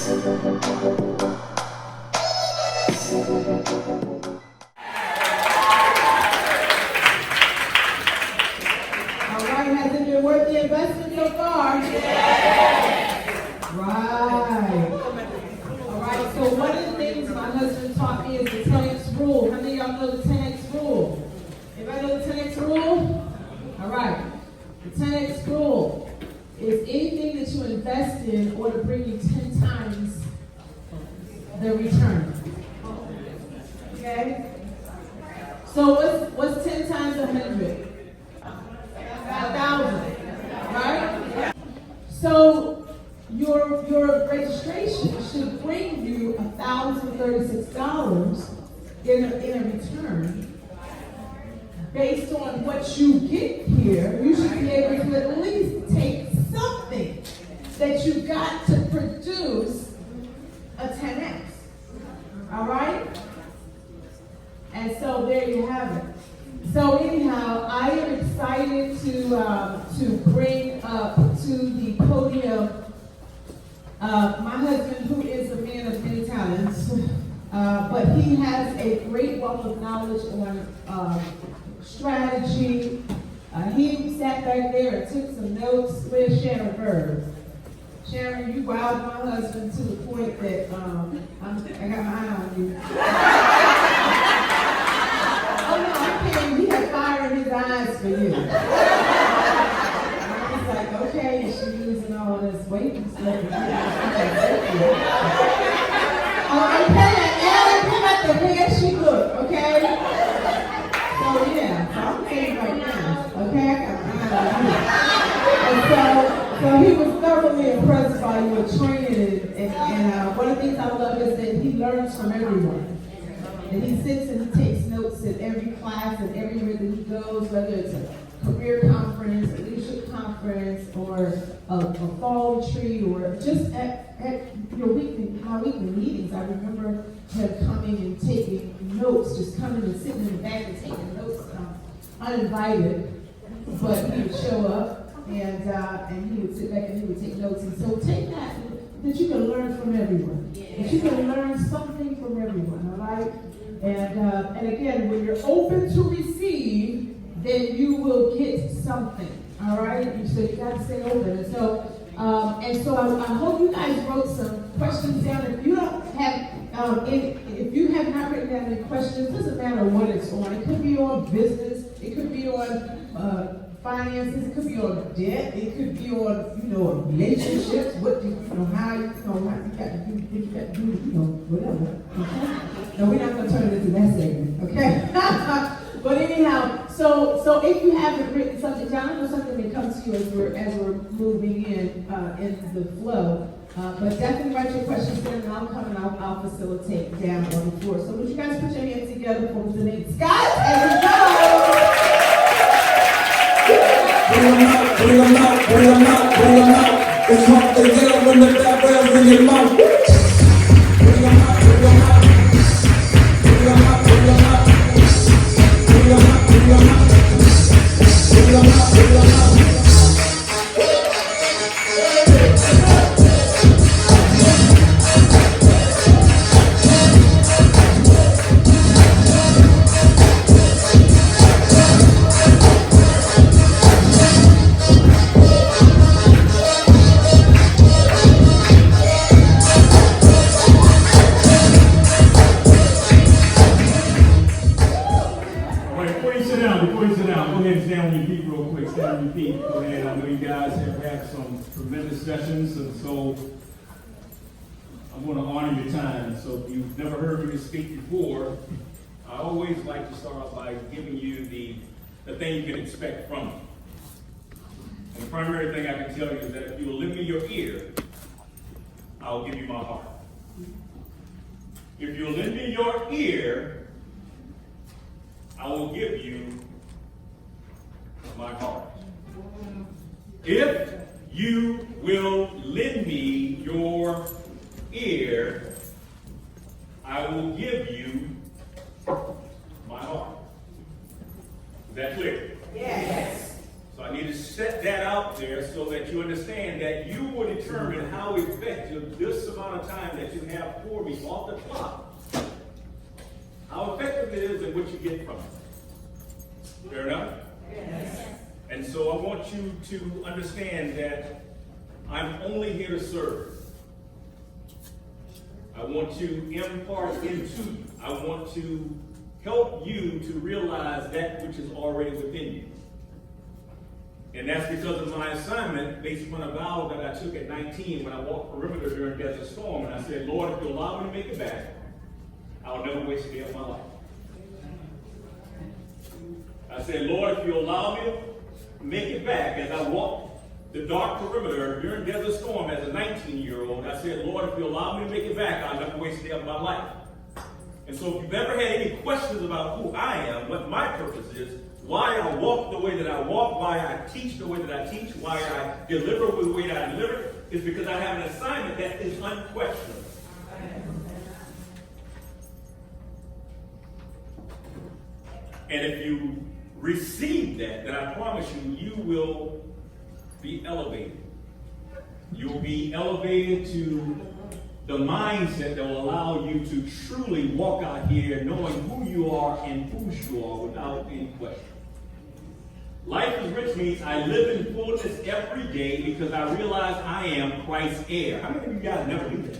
Has it been worth the investment so far? Right. All right, so one of the things my husband taught me is the 10X rule. How many of y'all know the 10X rule? Anybody know the 10X rule? All right. The 10X rule is anything that you invest in ought to bring you 10 times the return. Okay? So what's 10 times 100? 1,000, right? So your registration should bring you $1,036 in a return. Based on what you get here, you should be able to at least take something that you got to produce a 10X. All right? And so there you have it. So anyhow, I am excited to bring up to the podium my husband, who is a man of many talents, but he has a great wealth of knowledge on strategy. He sat back there and took some notes. Where's Sharon Bird? Sharon, you wowed my husband to the point that I got my eye on you. Oh no, I can't. He had fire in his eyes for you. I was like, okay, is she losing all this weight and stuff? Okay, Ellen, come at the way she look, okay? So yeah, so I'm saying right now, okay, I got my eye on you. And so he was thoroughly impressed by your training, and one of the things I love is that he learns from everyone. And he sits and he takes notes at every class and everywhere that he goes, whether it's a career conference, a leadership conference, or a fall retreat, or just at my weekly meetings. I remember him coming and taking notes, just coming and sitting in the back and taking notes, uninvited, but he would show up and he would sit back and he would take notes. And so take that you can learn from everyone. That you can learn something from everyone, all right? And again, when you're open to receive, then you will get something. All right? So you got to stay open. And so I hope you guys wrote some questions down. If you don't have, if you have not written down any questions, it doesn't matter what it's on. It could be on business. It could be on finances. It could be on debt. It could be on, relationships. What do how you got to do, whatever. Okay? No, we're not going to turn it into that segment, okay? But anyhow, so if you haven't written something down, I know something may come to you as we're moving in the flow. But definitely write your questions down, and I'll come and I'll facilitate down on the floor. So would you guys put your hands together for the name Scott as we go? Bring them out. It's hard to yell when the bad rails in your mouth. Bring them out. Sessions, and so I'm going to honor your time. So if you've never heard me speak before, I always like to start off by giving you the thing you can expect from me. And the primary thing I can tell you is that if you will lend me your ear, I'll give you my heart. If you'll lend me your ear, I will give you my heart. If you will lend me your ear, I will give you my heart. Is that clear? Yes. So I need to set that out there so that you understand that you will determine how effective this amount of time that you have for me off the clock, how effective it is and what you get from it. Fair enough? Yes. And so I want you to understand that I'm only here to serve. I want to impart into you. I want to help you to realize that which is already within you. And that's because of my assignment based upon a vow that I took at 19 when I walked perimeter during Desert Storm. And I said, Lord, if you allow me to make it back, I'll never waste a day of my life. I said, Lord, if you allow me to make it back as I walked the dark perimeter during Desert Storm as a 19-year-old, I said, Lord, if you allow me to make it back, I'll never waste a day of my life. And so if you've ever had any questions about who I am, what my purpose is, why I walk the way that I walk, why I teach the way that I teach, why I deliver the way that I deliver, is because I have an assignment that is unquestionable. And if you receive that, then I promise you, you will be elevated. You will be elevated to the mindset that will allow you to truly walk out here knowing who you are and whose you are without any question. Life is rich means I live in fullness every day because I realize I am Christ's heir. How many of you guys never do that?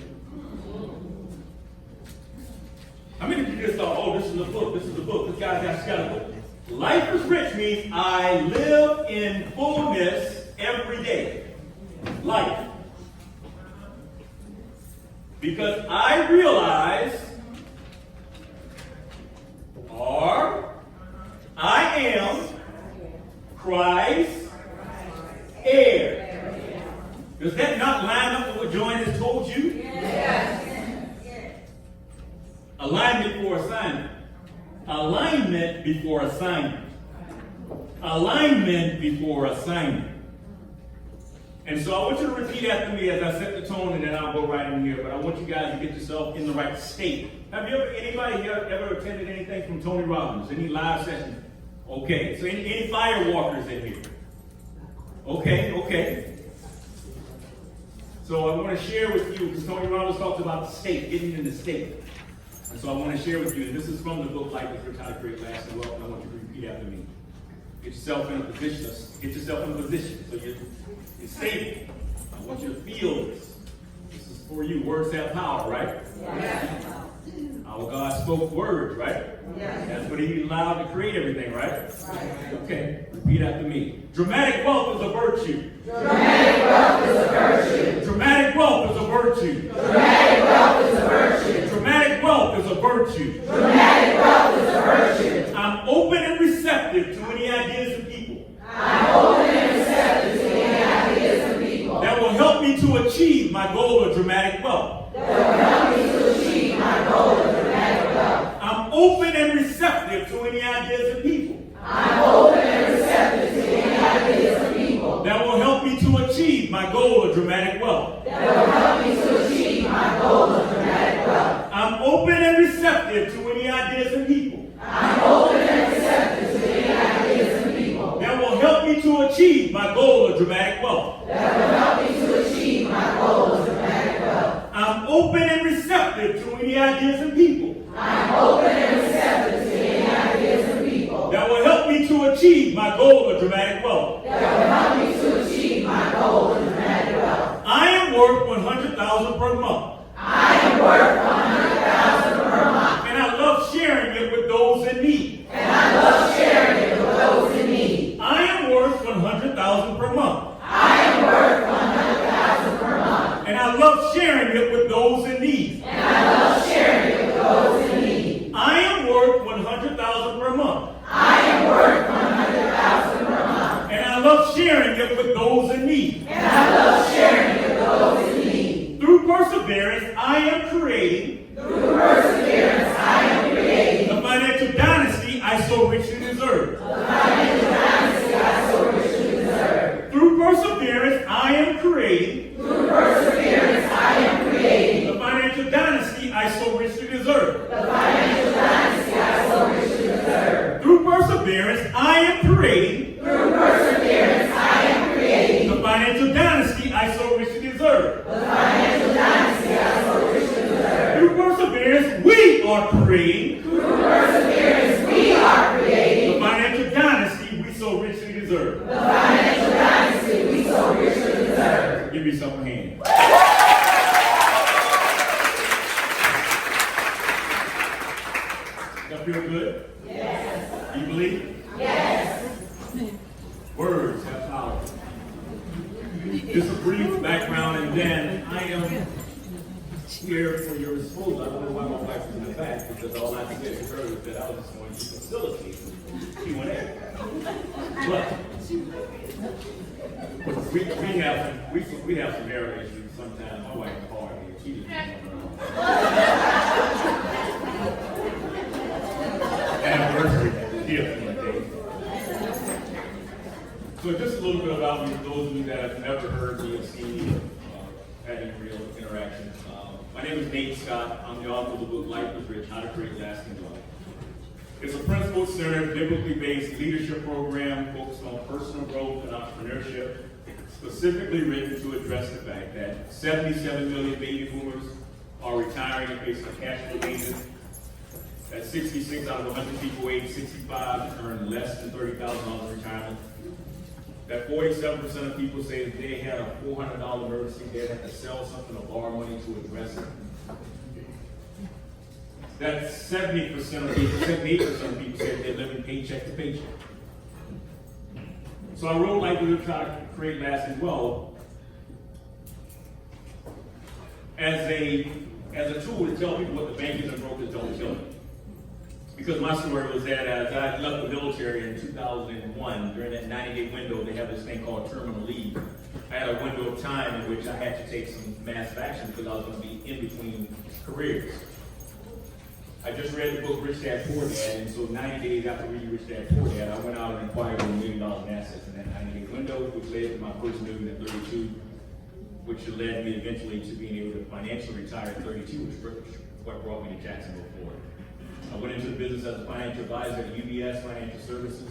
How many of you just thought, oh, this is a book, this is a book, this guy's got a book? Life is rich means I live in fullness every day. Life. Because I realize, or I am Christ's heir. Does that not line up with what Joanne has told you? Yes. Alignment before assignment. Alignment before assignment. Alignment before assignment. And so I want you to repeat after me as I set the tone, and then I'll go right in here. But I want you guys to get yourself in the right state. Have you anybody here ever attended anything from Tony Robbins? Any live sessions? Okay. So any fire walkers in here? Okay. So I want to share with you, because Tony Robbins talks about the state, getting in the state. And so I want to share with you, and this is from the book Life is Rich, How to Create Lasting Wealth, and I want you to repeat after me. Get yourself in a position. So you're stable. I want you to feel this. This is for you. Words have power, right? Yes. Our God spoke words, right? Yes. That's what He allowed to create everything, right? Okay. Repeat after me. Dramatic wealth is a virtue. Dramatic wealth is a virtue. Dramatic wealth is a virtue. Dramatic wealth is a virtue. Dramatic wealth is a virtue. Dramatic wealth is a virtue. I'm open and receptive to any ideas and people. I'm open and receptive to any ideas and people that will help me to achieve my goal of dramatic wealth. That will help me to achieve my goal of dramatic wealth. I'm open and receptive to any ideas and people. I'm open and receptive to any ideas and people that will help me to achieve my goal of dramatic wealth. That will help me to achieve my goal of dramatic wealth. I'm open and receptive to any ideas and people. I'm open and receptive to any ideas and people that will help me to achieve my goal of dramatic wealth. That will help me to achieve my goal of dramatic wealth. I'm open and receptive to any ideas and people. I'm open and receptive to any ideas and people that will help me to achieve my goal of dramatic wealth. That will help me to achieve my goal of dramatic wealth. I am worth $100,000 per month. I am worth $100,000 per month. And I love sharing it with those in need. And I love sharing it with those in need. I am worth $100,000 per month. I am worth $100,000 per month. And I love sharing it with those in need. And I love sharing it with those in need. I am worth $100,000 per month. I am worth $100,000 per month. And I love sharing it with those in need. And I love sharing it with those in need. Through perseverance, I am creating. Through perseverance, I am creating the financial dynasty I so richly deserve. The financial dynasty I so richly deserve. Through perseverance, I am creating. Through perseverance, I am creating the financial dynasty I so richly deserve. The financial dynasty I so richly deserve. Through perseverance, I am creating. Through perseverance, I am are creating. Through perseverance, we are creating. The financial dynasty we so richly deserve. The financial dynasty we so richly deserve. Give yourself a hand. That feel good? Yes. You believe? Yes. Words have power. Just a brief background, and then I am here for your disposal. I don't know why my wife is in the back, because all I said to her was that I was just going to facilitate Q&A. But we have some marriage issues. Sometimes my wife is hard here. She just anniversary gift one day. So just a little bit about me, for those of you that have never heard me or seen me or had any real interaction. My name is Nate Scott. I'm the author of the book Life is Rich, How to Create Lasting Wealth. It's a principle-centered, biblically based leadership program focused on personal growth and entrepreneurship, specifically written to address the fact that 77 million baby boomers are retiring and facing cash flow changes. That 66 out of 100 people age 65 earn less than $30,000 in retirement. That 47% of people say if they had a $400 emergency, they'd have to sell something or borrow money to address it. That 78% of people say they're living paycheck to paycheck. So I wrote Life is Rich, How to Create Lasting Wealth as a tool to tell people what the bankers and brokers don't tell them. Because my story was that as I left the military in 2001, during that 90-day window, they have this thing called terminal leave. I had a window of time in which I had to take some massive action because I was going to be in between careers. I just read the book Rich Dad Poor Dad, and so 90 days after reading Rich Dad Poor Dad, I went out and acquired $1 million in assets in that 90-day window, which led to my first million at 32, which led me eventually to being able to financially retire at 32, which is what brought me to Jacksonville, Florida. I went into the business as a financial advisor at UBS Financial Services,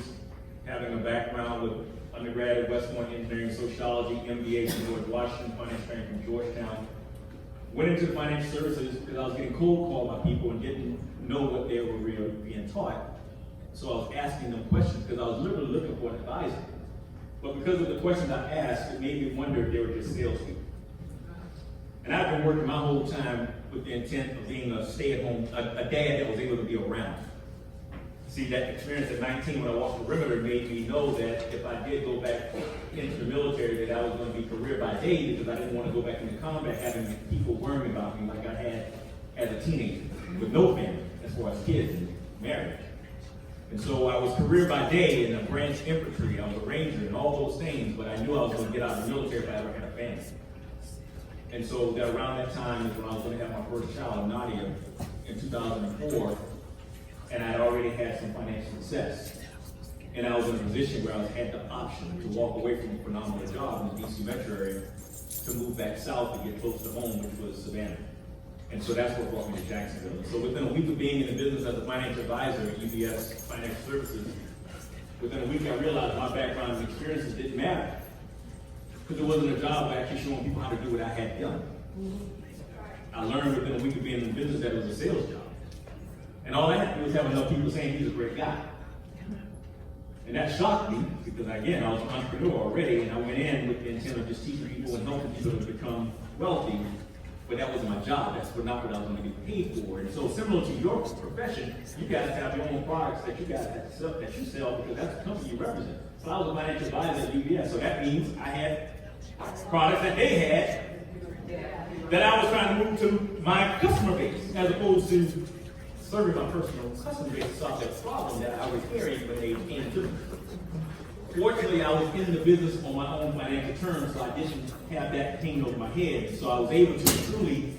having a background with undergrad at West Point Engineering Sociology, MBA from George Washington, finance training from Georgetown. Went into the financial services because I was getting cold called by people and didn't know what they were really being taught. So I was asking them questions because I was literally looking for an advisor. But because of the questions I asked, it made me wonder if they were just salespeople. And I've been working my whole time with the intent of being a stay-at-home, a dad that was able to be around. See, that experience at 19 when I walked the perimeter made me know that if I did go back into the military, that I was going to be career by day because I didn't want to go back into combat having people worrying about me like I had as a teenager with no family, as far as kids and marriage. And so I was career by day in the branch infantry, I was a ranger and all those things, but I knew I was going to get out of the military if I ever had a family. And so that around that time is when I was going to have my first child, Nadia, in 2004, and I had already had some financial success. And I was in a position where I had the option to walk away from a phenomenal job in the DC metro area to move back south to get close to home, which was Savannah. And so that's what brought me to Jacksonville. So within a week of being in the business as a financial advisor at UBS Financial Services, within a week I realized my background and experiences didn't matter. Because it wasn't a job of actually showing people how to do what I had done. I learned within a week of being in the business that it was a sales job. And all I had to do was have enough people saying he's a great guy. And that shocked me because, again, I was an entrepreneur already, and I went in with the intent of just teaching people and helping people to become wealthy. But that wasn't my job. That's not what I was going to get paid for. And so, similar to your profession, you guys have your own products that you guys have to sell, that you sell because that's the company you represent. So I was a financial advisor at UBS, so that means I had products that they had that I was trying to move to my customer base, as opposed to serving my personal customer base to solve that problem that I was hearing when they came to me. Fortunately, I was in the business on my own financial terms, so I didn't have that hanging over my head. So I was able to truly,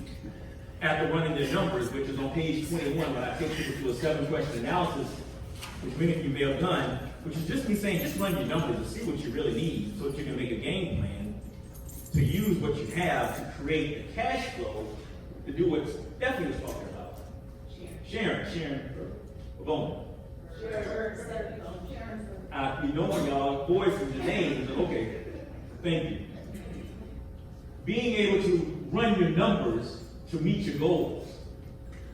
after running the numbers, which is on page 21, when I take people to a 7-question analysis, which many of you may have done, which is just me saying, just run your numbers and see what you really need so that you can make a game plan to use what you have to create the cash flow to do what Stephanie was talking about. Sharon Bowman. You know y'all voices the names. Okay, thank you. Being able to run your numbers to meet your goals.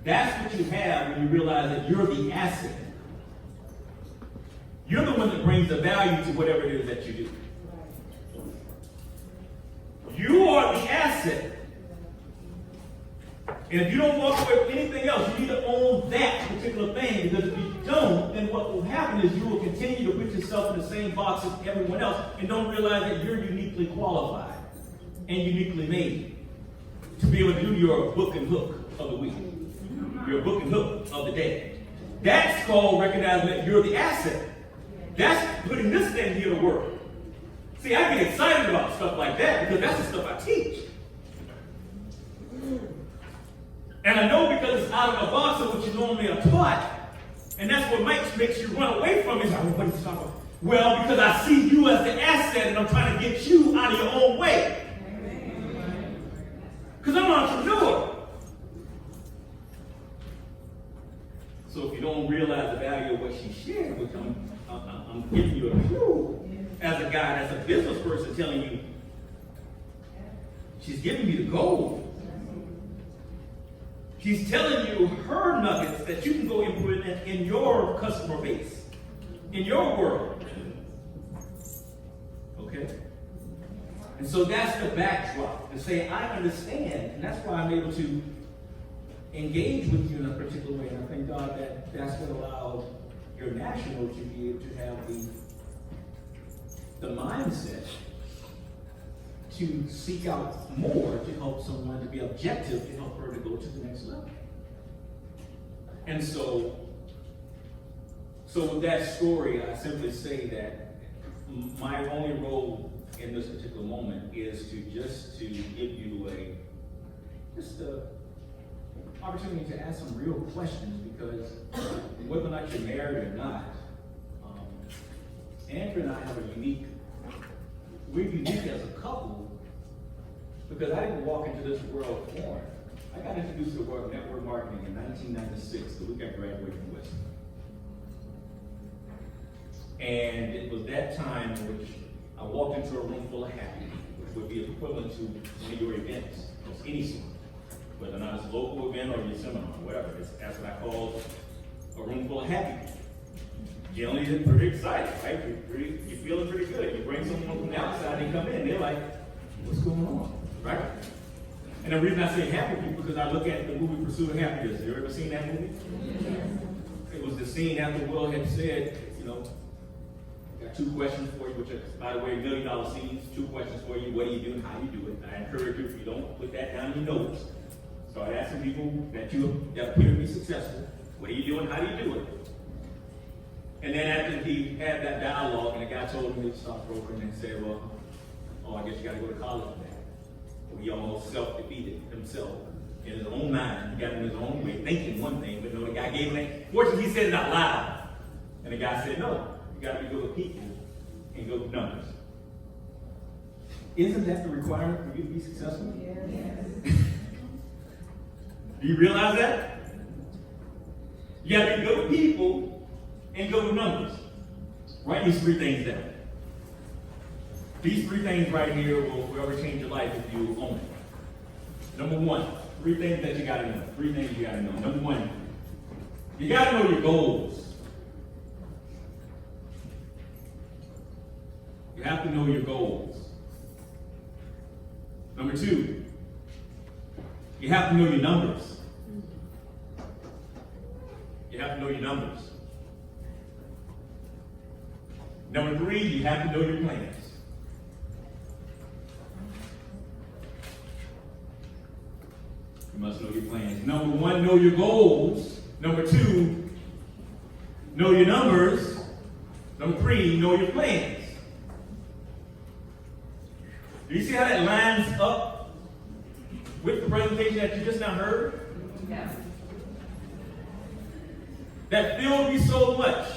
That's what you have when you realize that you're the asset. You're the one that brings the value to whatever it is that you do. You are the asset. And if you don't walk away with anything else, you need to own that particular thing. Because if you don't, then what will happen is you will continue to put yourself in the same box as everyone else and don't realize that you're uniquely qualified and uniquely made to be able to do your book and hook of the week, your book and hook of the day. That's called recognizing that you're the asset. That's putting this thing here to work. See, I get excited about stuff like that because that's the stuff I teach. And I know because it's out of the box of what you normally are taught. And that's what makes you run away from it. Like, what are you talking about? Well, because I see you as the asset and I'm trying to get you out of your own way. Because I'm an entrepreneur. So if you don't realize the value of what she shared, which I'm giving you a clue as a guy, as a business person telling you, she's giving you the gold. She's telling you her nuggets that you can go implement in your customer base, in your world. Okay? And so that's the backdrop to say, I understand, and that's why I'm able to engage with you in a particular way. And I thank God that that's what allowed your national to be able to have the mindset to seek out more to help someone to be objective to help her to go to the next level. And so with that story, I simply say that my only role in this particular moment is to give you a opportunity to ask some real questions, because whether or not you're married or not, Andrea and I have we're unique as a couple, because I didn't walk into this world foreign. I got introduced to the world of network marketing in 1996, the week I graduated from Western. And it was that time in which I walked into a room full of happy, which would be equivalent to one of your events, of any sort. Whether or not it's a local event or your seminar, whatever. That's what I call a room full of happy. Generally, they're pretty excited, right? You're feeling pretty good. You bring someone from the outside, they come in, they're like, what's going on, right? And the reason I say happy people because I look at the movie Pursuit of Happiness. Have you ever seen that movie? Yes. It was the scene after Will had said, got 2 questions for you, which are, by the way, $1 million scenes. 2 questions for you. What do you do and how do you do it? I encourage you, if you don't put that down in your notes, start asking people that appear to be successful, what do you do and how do you do it? And then after he had that dialogue, and the guy told him he was a stockbroker, and they said, well, I guess you got to go to college for that. Well, he almost self-defeated himself in his own mind. He got in his own way, thinking one thing, but no, the guy gave him that. Fortunately, he said it out loud. And the guy said, no, you got to be good with people and good with numbers. Isn't that the requirement for you to be successful? Yes. Do you realize that? You got to be good with people and good with numbers. Write these 3 things down. These 3 things right here will forever change your life if you own it. Number 1, 3 things that you got to know. 3 things you got to know. Number 1, you got to know your goals. You have to know your goals. Number 2, you have to know your numbers. You have to know your numbers. Number 3, you have to know your plans. You must know your plans. Number 1, know your goals. Number 2, know your numbers. Number 3, know your plans. Do you see how that lines up with the presentation that you just now heard? Yeah. That filled me so much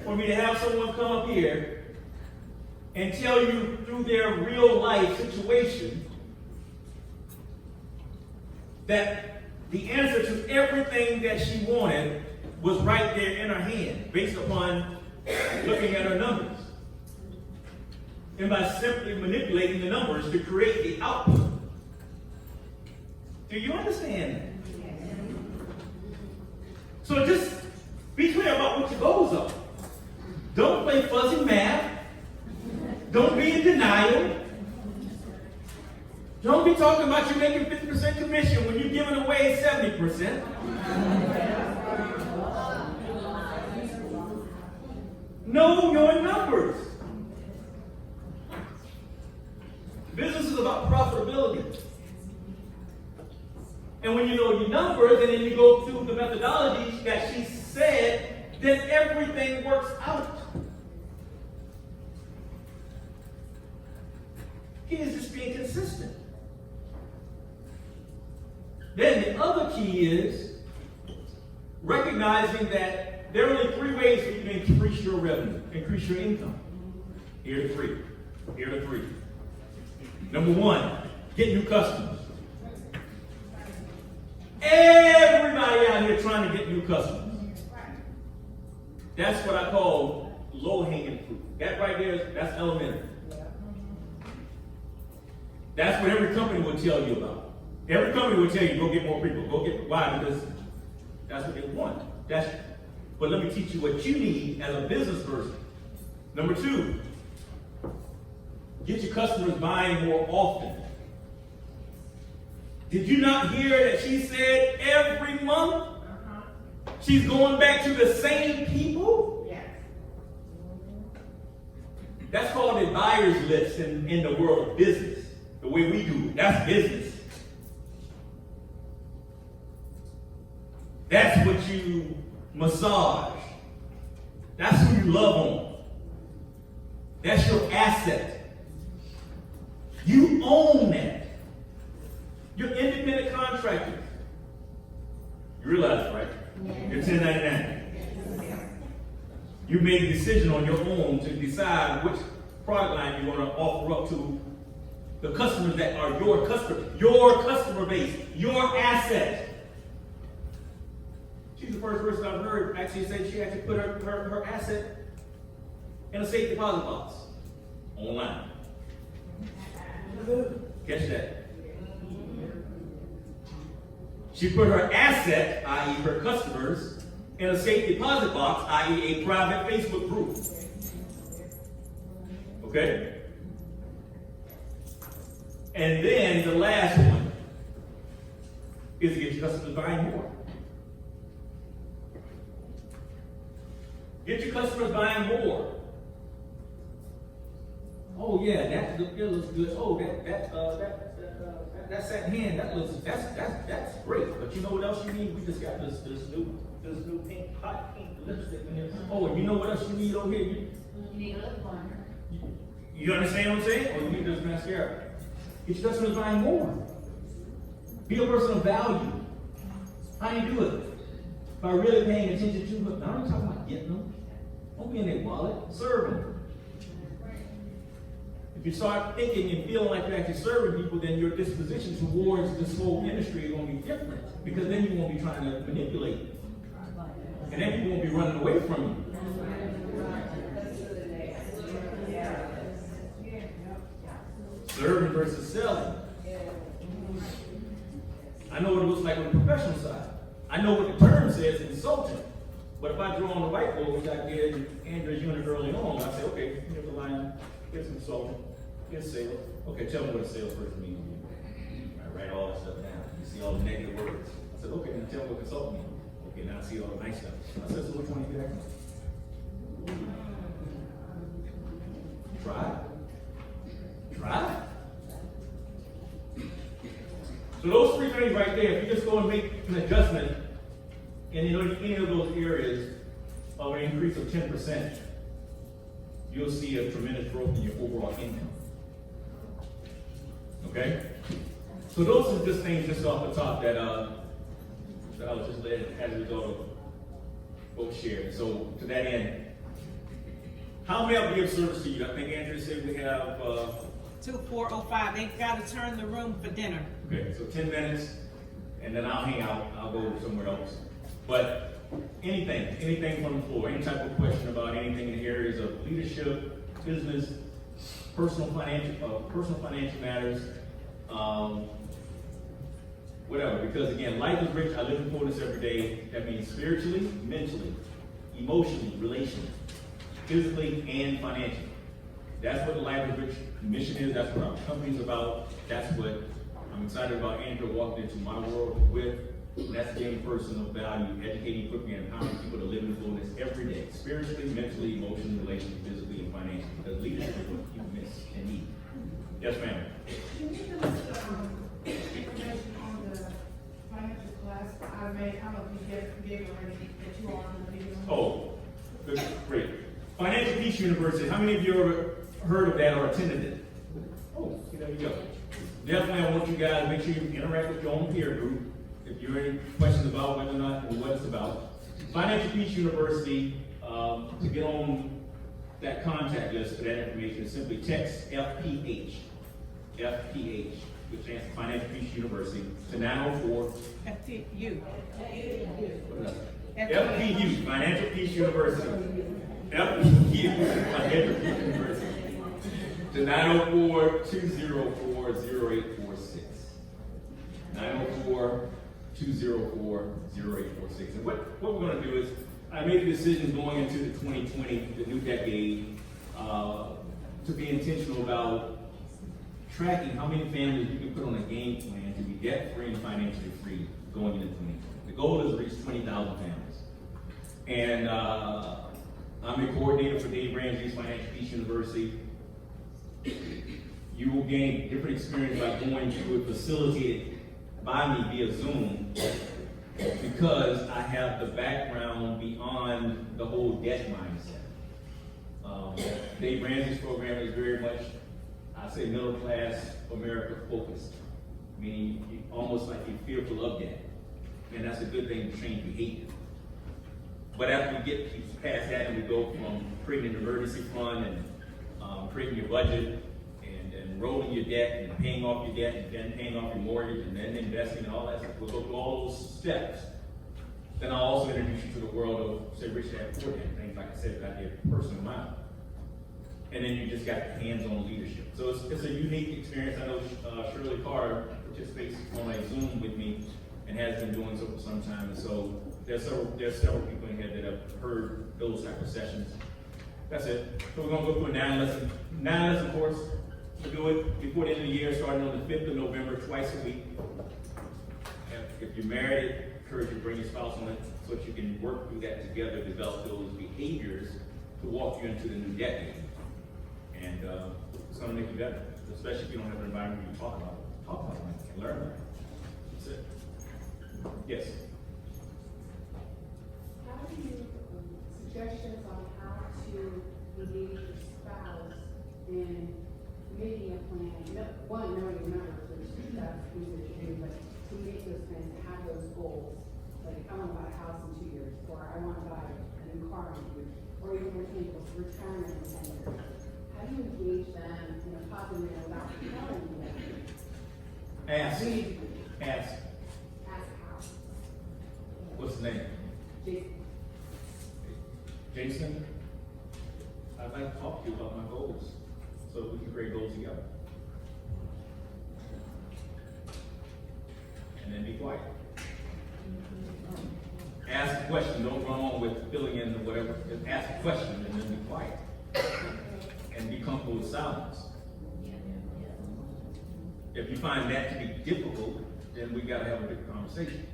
for me to have someone come up here and tell you through their real life situation that the answer to everything that she wanted was right there in her hand, based upon looking at her numbers. And by simply manipulating the numbers to create the output. Do you understand that? So just be clear about what your goals are. Don't play fuzzy math. Don't be in denial. Don't be talking about you making 50% commission when you're giving away 70%. Know your numbers. Business is about profitability. And when you know your numbers and then you go through the methodologies that she said, then everything works out. Key is just being consistent. Then the other key is recognizing that there are only 3 ways for you to increase your revenue, increase your income. Here are the 3. Here are the 3. Number 1, get new customers. Everybody out here trying to get new customers. That's what I call low-hanging fruit. That right there, that's elementary. That's what every company will tell you about. Every company will tell you, go get more people. Go get, why? Because that's what they want. But let me teach you what you need as a business person. Number 2, get your customers buying more often. Did you not hear that she said every month she's going back to the same people? Yes. That's called a buyer's list in the world of business. The way we do it, that's business. That's what you massage. That's who you love on. That's your asset. You own that. You're independent contractors. You realize, right? You're 1099. You made a decision on your own to decide which product line you want to offer up to the customers that are your customer base, your asset. She's the first person I've heard actually say she actually put her asset in a safe deposit box online. Catch that. She put her asset, i.e. her customers, in a safe deposit box, i.e. a private Facebook group. Okay? And then the last one is to get your customers buying more. Get your customers buying more. Oh yeah, that looks good. Oh, that second hand, that's great. But you know what else you need? We just got this new pink, hot pink lipstick in here. Oh, and you know what else you need over here? You need a lip liner. You understand what I'm saying? Or you need this mascara. Get your customers buying more. Be a person of value. How do you do it? By really paying attention to them. Now I'm talking about getting them. Don't be in their wallet. Serve them. If you start thinking and feeling like you're actually serving people, then your disposition towards this whole industry is going to be different. Because then you won't be trying to manipulate. And then people won't be running away from you. Serving versus selling. I know what it looks like on the professional side. I know what the term says, consultant. But if I draw on the whiteboard, which I did in Andrew's unit early on, I say, okay, here's the line, here's consultant, here's sales. Okay, tell me what a salesperson means. I write all that stuff down. You see all the negative words. I said, okay, now tell me what consultant means. Okay, now I see all the nice stuff. I said, so which one you got? Try it. Try it. So those 3 things right there, if you just go and make an adjustment in any of those areas of an increase of 10%, you'll see a tremendous growth in your overall income. Okay? So those are just things just off the top that I was just led as a result of both shared. So to that end, how may I be of service to you? I think Andrea said we have 2405. They've got to turn the room for dinner. okay, so 10 minutes, and then I'll hang out. I'll go somewhere else. But anything from the floor, any type of question about anything in the areas of leadership, business, personal financial matters, whatever. Because again, life is rich. I live in fullness every day. That means spiritually, mentally, emotionally, relationally, physically, and financially. That's what the Life is Rich mission is. That's what our company's about. That's what I'm excited about Andrew walking into my world with. And that's getting personal value, educating, equipping, and empowering people to live in fullness every day, spiritually, mentally, emotionally, relationally, physically, and financially. Because leadership is what you miss and need. Yes, ma'am. Can you give us information on the financial class I made? I don't know if you gave already that you are on the video. Oh, good, great. Financial Peace University. How many of you ever heard of that or attended it? Oh, see, there you go. Definitely, I want you guys to make sure you interact with your own peer group. If you have any questions about whether or not or what it's about. Financial Peace University, to get on that contact list for that information, simply text FPH, which stands for Financial Peace University, to 904. FTU. FPU, Financial Peace University. FPU, Financial Peace University. To 904-204-0846. 904-204-0846. And what we're going to do is, I made the decision going into the 2020, the new decade, to be intentional about tracking how many families you can put on a game plan to be debt-free and financially free going into 2020. The goal is to reach 20,000 families. And I'm a coordinator for Dave Ramsey's Financial Peace University. You will gain different experience by going to it facilitated by me via Zoom, because I have the background beyond the whole debt mindset. Dave Ramsey's program is very much, I say, middle class America focused, meaning almost like you're fearful of debt. And that's a good thing to change behavior. But after we get past that and we go from creating an emergency fund and creating your budget and rolling your debt and paying off your debt and then paying off your mortgage and then investing and all that stuff, we'll go through all those steps. Then I'll also introduce you to the world of, say, Rich Dad Poor Dad, things like I said about your personal amount. And then you just got hands-on leadership. So it's a unique experience. I know Shirley Carr participates on a Zoom with me and has been doing so for some time. And so there's several people in here that have heard those type of sessions. That's it. So we're gonna go through a 9-lesson course. We'll do it before the end of the year, starting on the 5th of November, twice a week. If you're married, I encourage you to bring your spouse on it so that you can work through that together, develop those behaviors to walk you into the new decade. And it's gonna make you better, especially if you don't have an environment where you talk about it and learn about it. That's it. Yes. How do you, suggestions on how to engage your spouse in making a plan? One, knowing your numbers, which that's things that you do, but to make those plans, to have those goals. Like, I want to buy a house in 2 years, or I want to buy a new car in 2 years, or even more tangible, retirement in 10 years. How do you engage them in a positive way without telling them? Ask. Ask how. What's the name? Jason? I'd like to talk to you about my goals so we can create goals together. And then be quiet. Ask a question. Don't run on with filling in or whatever. Just ask a question and then be quiet. And be comfortable with silence. If you find that to be difficult, then we got to have a big conversation.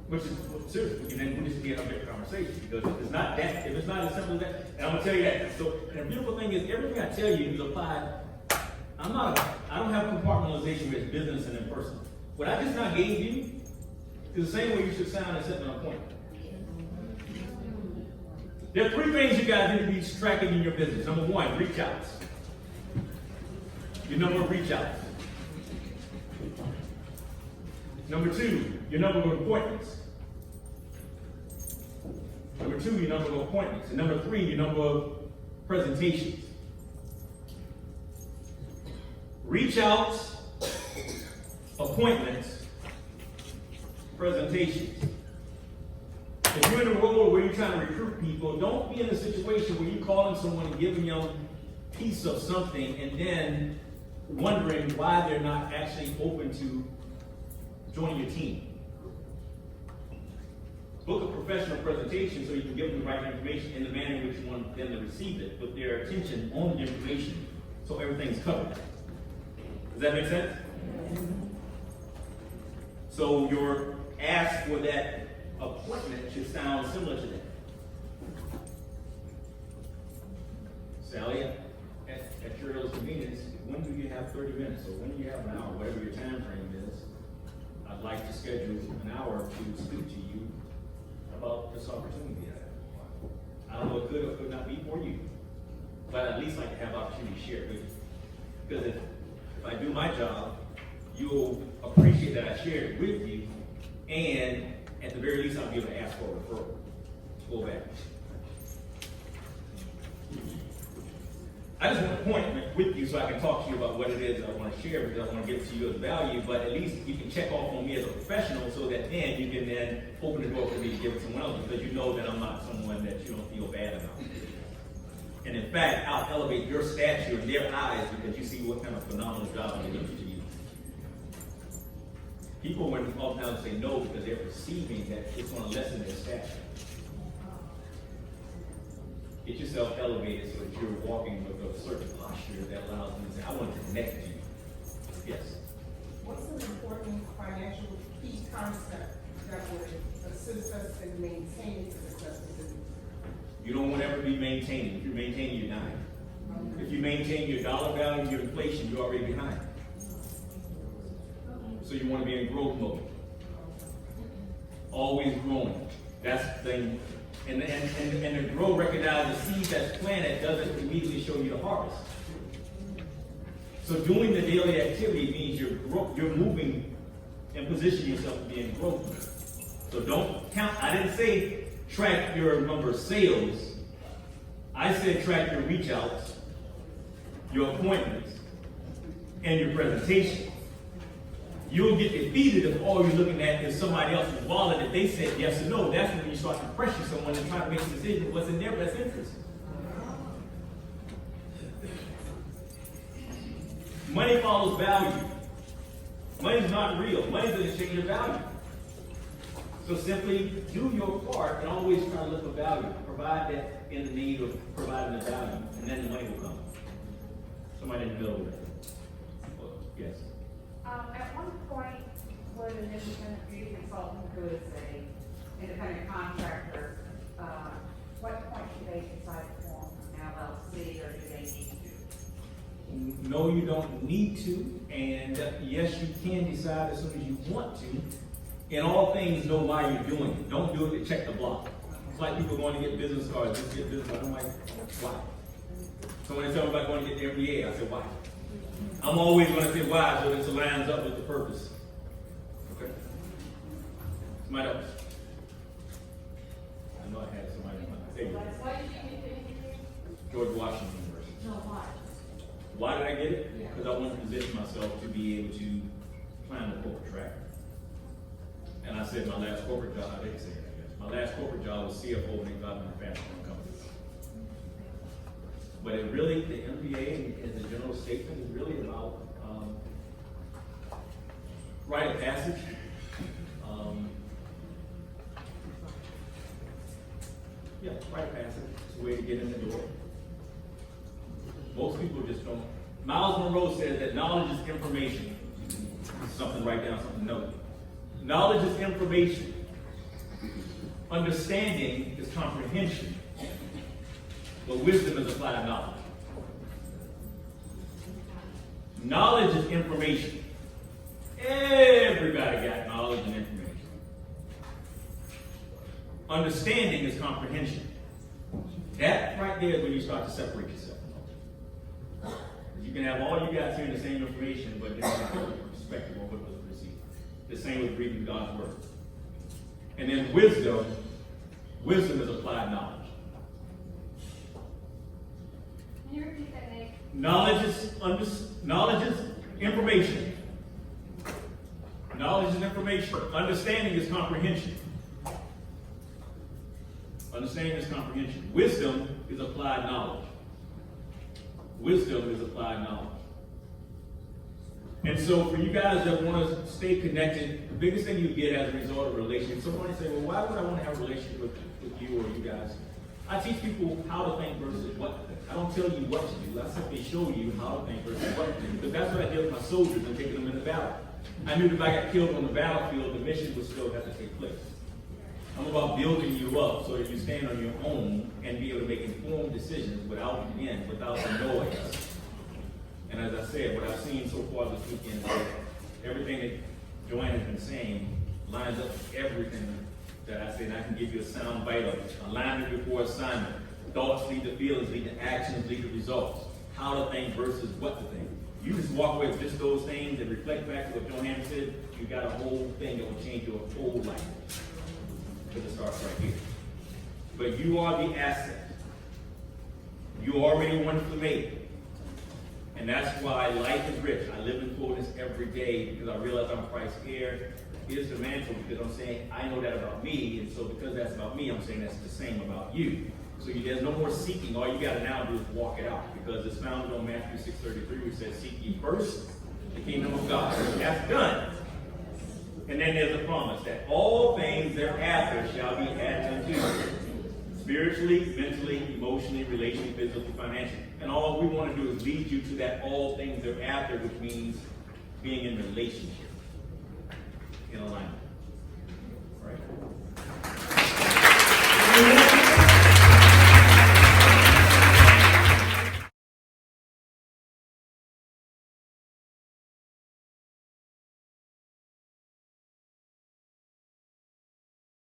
Which is seriously, then we just get a big conversation, because if it's not as simple as that, and I'm gonna tell you that. So, and the beautiful thing is, everything I tell you is applied. I don't have compartmentalization with business and in person. What I just now gave you is the same way you should sound and set an appointment. There are 3 things you guys need to be tracking in your business. Number 1, reach outs. Your number of reach outs. Number 2, your number of appointments. Number 2, your number of appointments. And number 3, your number of presentations. Reach outs, appointments, presentations. If you're in a role where you're trying to recruit people, don't be in a situation where you're calling someone and giving them a piece of something, and then wondering why they're not actually open to joining your team. Book a professional presentation so you can give them the right information in the manner in which you want them to receive it, with their attention on the information, so everything's covered. Does that make sense? So your ask for that appointment should sound similar to that. Sally, at your earliest convenience, when do you have 30 minutes, or when do you have an hour, whatever your time frame is? I'd like to schedule an hour to speak to you about this opportunity. I don't know, it could or could not be for you, but I'd at least like to have opportunity to share it with you. Because if I do my job, you'll appreciate that I shared it with you, and at the very least, I'll be able to ask for a referral. Go back. I just want an appointment with you so I can talk to you about what it is I want to share, because I want to give it to you as value, but at least you can check off on me as a professional so that then you can then open the door for me to give it to someone else, because you know that I'm not someone that you don't feel bad about. And in fact, I'll elevate your stature in their eyes because you see what kind of phenomenal job I'm giving to you. People when oftentimes say no because they're perceiving that it's going to lessen their stature. Get yourself elevated so that you're walking with a certain posture that allows them to say, I want to connect with you. Yes? What's an important financial key concept that would assist us in maintaining success in business? You don't want to ever be maintaining. If you're maintaining, you're dying. If you maintain your dollar value, your inflation, you're already behind. So you want to be in growth mode. Always growing. That's the thing. And the grow, recognize the seed that's planted doesn't immediately show you the harvest. So doing the daily activity means you're moving and positioning yourself to be in growth mode. So don't count. I didn't say track your number of sales. I said track your reach outs, your appointments, and your presentation. You'll get defeated if all you're looking at is somebody else's wallet. If they said yes or no, that's when you start to pressure someone and try to make a decision what's in their best interest. Money follows value. Money's not real. Money's an exchange of value. So simply do your part and always try to look for value. Provide that in the need of providing the value, and then the money will come. Somebody in the middle there. Yes. At one point, would an independent beauty consultant who is an independent contractor, what point should they decide to form an LLC, or do they need to? No, you don't need to, and yes, you can decide as soon as you want to. In all things, know why you're doing it. Don't do it to check the block. It's like people going to get business cards, just get business cards. I'm like, why? So when they tell me about going to get the MBA, I say, why? I'm always going to say why, so that it lines up with the purpose. Okay? Somebody else? I know I had somebody in my table. Why did you get the George Washington University. No, why? Why did I get it? Because I wanted to position myself to be able to climb the corporate track. And I said my last corporate job, I didn't say it, I guess. My last corporate job was CFO of a manufacturing company. But it really, the MBA and the general statement is really about rite of passage. Yeah, rite of passage. It's a way to get in the door. Most people just don't. Miles Monroe says that knowledge is information. Something write down, something note. Knowledge is information. Understanding is comprehension. But wisdom is applied knowledge. Knowledge is information. Everybody got knowledge and information. Understanding is comprehension. That right there is when you start to separate yourself. You can have all you got here in the same information, but different perspective on what was received. The same with reading God's word. And then wisdom is applied knowledge. Can you repeat that, Nick? Knowledge is information. Knowledge is information. Understanding is comprehension. Understanding is comprehension. Wisdom is applied knowledge. Wisdom is applied knowledge. And so for you guys that want to stay connected, the biggest thing you get as a result of a relationship, somebody say, well, why would I want to have a relationship with you or you guys? I teach people how to think versus what to think. I don't tell you what to do. I simply show you how to think versus what to do. Because that's what I did with my soldiers and taking them in the battle. I knew that if I got killed on the battlefield, the mission would still have to take place. I'm about building you up so that you stand on your own and be able to make informed decisions without the noise. And as I said, what I've seen so far this weekend is that everything that Joanne has been saying lines up with everything that I say, and I can give you a sound bite of alignment before assignment. Thoughts lead to feelings, lead to actions, lead to results. How to think versus what to think. You just walk away with just those things and reflect back to what Joanne said, you got a whole thing that will change your whole life. Because it starts right here. But you are the asset. You already wonderfully made. And that's why life is rich. I live in fullness every day because I realize I'm Christ's heir. Here's the mantle because I'm saying I know that about me, and so because that's about me, I'm saying that's the same about you. So there's no more seeking. All you got to now do is walk it out because it's founded on Matthew 6:33, which says, "Seek ye first the kingdom of God." That's done. And then there's a promise that all things thereafter shall be added unto you. Spiritually, mentally, emotionally, relationally, physically, financially. And all we want to do is lead you to that all things thereafter, which means being in relationship, in alignment.